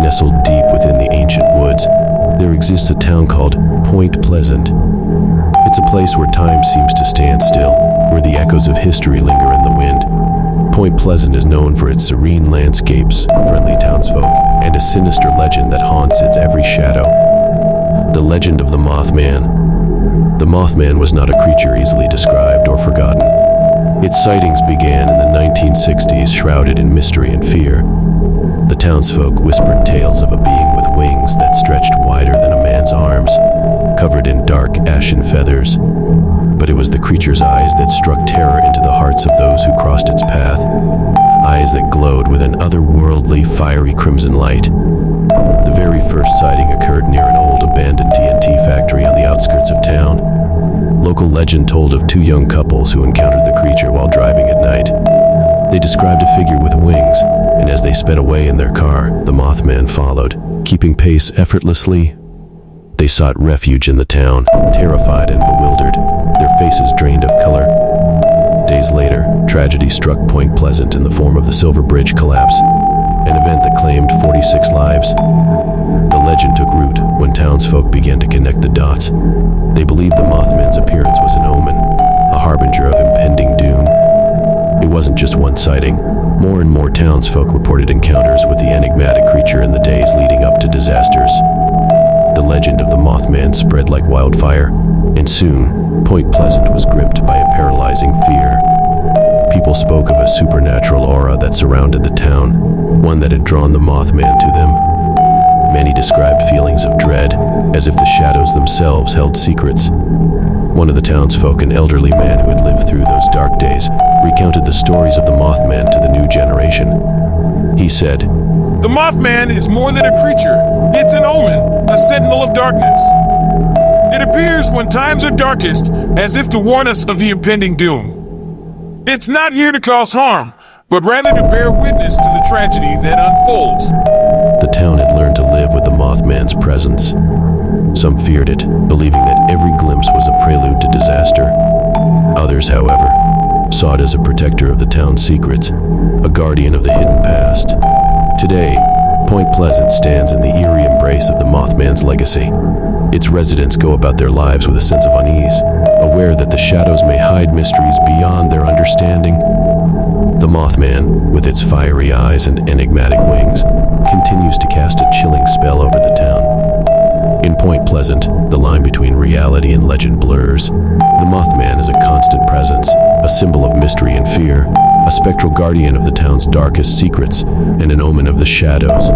Nestled deep within the ancient woods, there exists a town called Point Pleasant. It's a place where time seems to stand still, where the echoes of history linger in the wind. Point Pleasant is known for its serene landscapes, friendly townsfolk, and a sinister legend that haunts its every shadow. The legend of the Mothman. The Mothman was not a creature easily described or forgotten. Its sightings began in the 1960s, shrouded in mystery and fear. The townsfolk whispered tales of a being with wings that stretched wider than a man's arms, covered in dark, ashen feathers. But it was the creature's eyes that struck terror into the hearts of those who crossed its path. Eyes that glowed with an otherworldly, fiery crimson light. The very first sighting occurred near an old abandoned TNT factory on the outskirts of town. Local legend told of two young couples who encountered the creature while driving at night. They described a figure with wings, and as they sped away in their car, the Mothman followed, keeping pace effortlessly. They sought refuge in the town, terrified and bewildered, their faces drained of color. Days later, tragedy struck Point Pleasant in the form of the Silver Bridge collapse, an event that claimed 46 lives. The legend took root when townsfolk began to connect the dots. They believed the Mothman's appearance was an omen, a harbinger of impending doom. It wasn't just one sighting. More and more townsfolk reported encounters with the enigmatic creature in the days leading up to disasters. The legend of the Mothman spread like wildfire, and soon, Point Pleasant was gripped by a paralyzing fear. People spoke of a supernatural aura that surrounded the town, one that had drawn the Mothman to them. Many described feelings of dread, as if the shadows themselves held secrets. One of the townsfolk, an elderly man who had lived through those dark days, recounted the stories of the Mothman to the new generation. He said, "The Mothman is more than a creature. It's an omen, a sentinel of darkness. It appears when times are darkest, as if to warn us of the impending doom. It's not here to cause harm, but rather to bear witness to the tragedy that unfolds." The town had learned to live with the Mothman's presence. Some feared it, believing that every glimpse was a prelude to disaster. Others, however, saw it as a protector of the town's secrets, a guardian of the hidden past. Today, Point Pleasant stands in the eerie embrace of the Mothman's legacy. Its residents go about their lives with a sense of unease, aware that the shadows may hide mysteries beyond their understanding. The Mothman, with its fiery eyes and enigmatic wings, continues to cast a chilling spell over the town. In Point Pleasant, the line between reality and legend blurs. The Mothman is a constant presence, a symbol of mystery and fear, a spectral guardian of the town's darkest secrets, and an omen of the shadows.